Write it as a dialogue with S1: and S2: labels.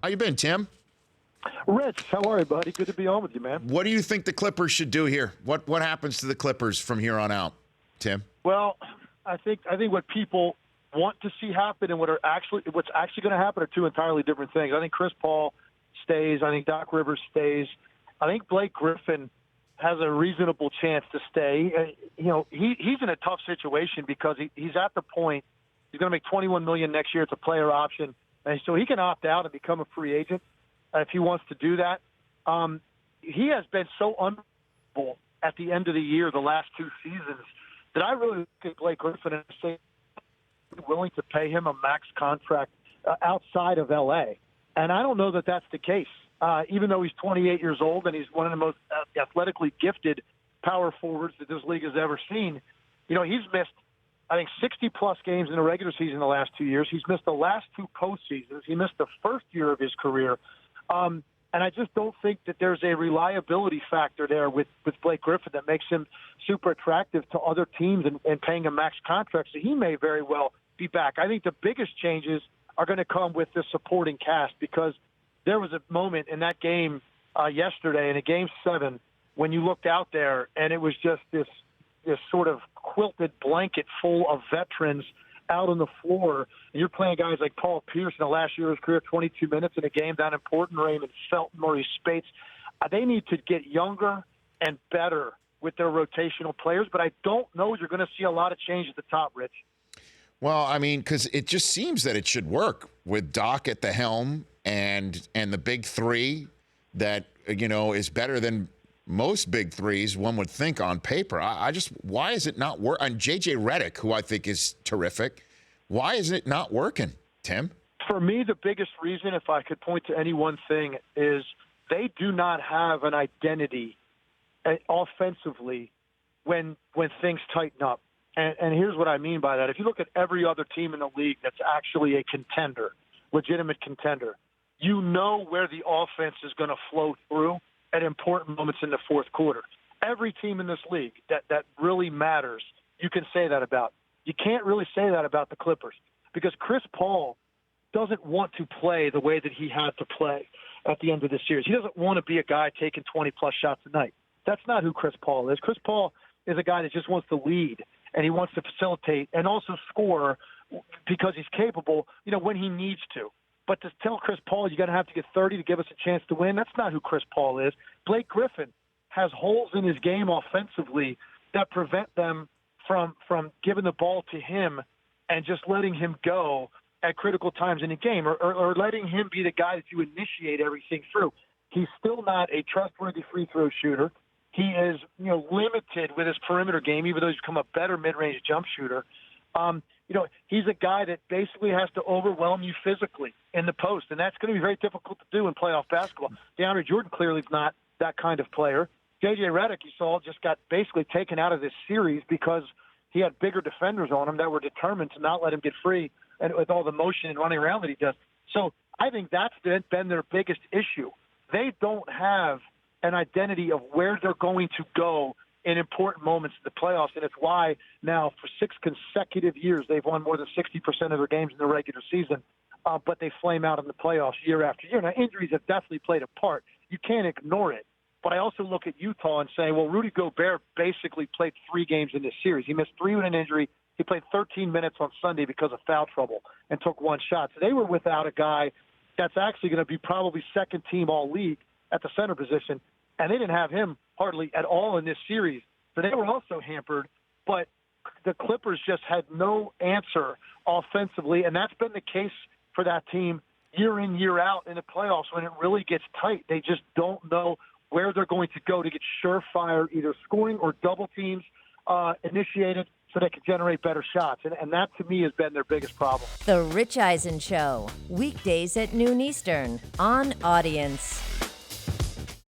S1: How you been, Tim?
S2: Rich, how are you, buddy? Good to be on with you, man.
S1: What do you think the Clippers should do here? What happens to the Clippers from here on out, Tim?
S2: Well, I think what people want to see happen and what's actually going to happen are two entirely different things. I think Chris Paul stays. I think Doc Rivers stays. I think Blake Griffin has a reasonable chance to stay. He's in a tough situation because he's at the point he's going to make $21 million next year. It's a player option, and so he can opt out and become a free agent if he wants to do that. He has been so unbelievable at the end of the year, the last two seasons, that I really look at Blake Griffin and say willing to pay him a max contract outside of L.A. And I don't know that that's the case. Even though he's 28 years old and he's one of the most athletically gifted power forwards that this league has ever seen, he's missed, I think, 60-plus games in the regular season the last 2 years. He's missed the last two postseasons. He missed the first year of his career. And I just don't think that there's a reliability factor there with Blake Griffin that makes him super attractive to other teams and paying a max contract. So he may very well be back. I think the biggest changes are going to come with the supporting cast because there was a moment in that game yesterday, in a Game 7, when you looked out there and it was just this sort of quilted blanket full of veterans out on the floor. And you're playing guys like Paul Pierce in the last year of his career, 22 minutes in a game down in Portland, Raymond Felton, Maurice Spates. They need to get younger and better with their rotational players, but I don't know you're going to see a lot of change at the top, Rich.
S1: Well, I mean, because it just seems that it should work with Doc at the helm and the big three that, is better than most big threes, one would think on paper. Why is it not work? And J.J. Redick, who I think is terrific, why is it not working, Tim?
S2: For me, the biggest reason, if I could point to any one thing, is they do not have an identity offensively when things tighten up. And here's what I mean by that. If you look at every other team in the league that's actually a contender, legitimate contender, you know where the offense is going to flow through at important moments in the fourth quarter. Every team in this league that really matters, you can say that about. You can't really say that about the Clippers because Chris Paul doesn't want to play the way that he had to play at the end of the series. He doesn't want to be a guy taking 20-plus shots a night. That's not who Chris Paul is. Chris Paul is a guy that just wants to lead, and he wants to facilitate and also score because he's capable, when he needs to. But to tell Chris Paul you're going to have to get 30 to give us a chance to win, that's not who Chris Paul is. Blake Griffin has holes in his game offensively that prevent them from giving the ball to him and just letting him go at critical times in the game or letting him be the guy that you initiate everything through. He's still not a trustworthy free throw shooter. He is, limited with his perimeter game, even though he's become a better mid-range jump shooter. He's a guy that basically has to overwhelm you physically in the post, and that's going to be very difficult to do in playoff basketball. DeAndre Jordan clearly is not that kind of player. J.J. Redick, you saw, just got basically taken out of this series because he had bigger defenders on him that were determined to not let him get free and with all the motion and running around that he does. So I think that's been their biggest issue. They don't have an identity of where they're going to go in important moments in the playoffs, and it's why now for 6 consecutive years they've won more than 60% of their games in the regular season, but they flame out in the playoffs year after year. Now, injuries have definitely played a part. You can't ignore it. But I also look at Utah and say, well, Rudy Gobert basically played 3 games in this series. He missed 3 with an injury. He played 13 minutes on Sunday because of foul trouble and took 1 shot. So they were without a guy that's actually going to be probably second team all league at the center position, and they didn't have him hardly at all in this series. So they were also hampered, but the Clippers just had no answer offensively, and that's been the case for that team year in, year out in the playoffs. When it really gets tight, they just don't know where they're going to go to get surefire either scoring or double teams initiated so they can generate better shots. And that, to me, has been their biggest problem.
S3: The Rich Eisen Show, weekdays at noon Eastern on Audience.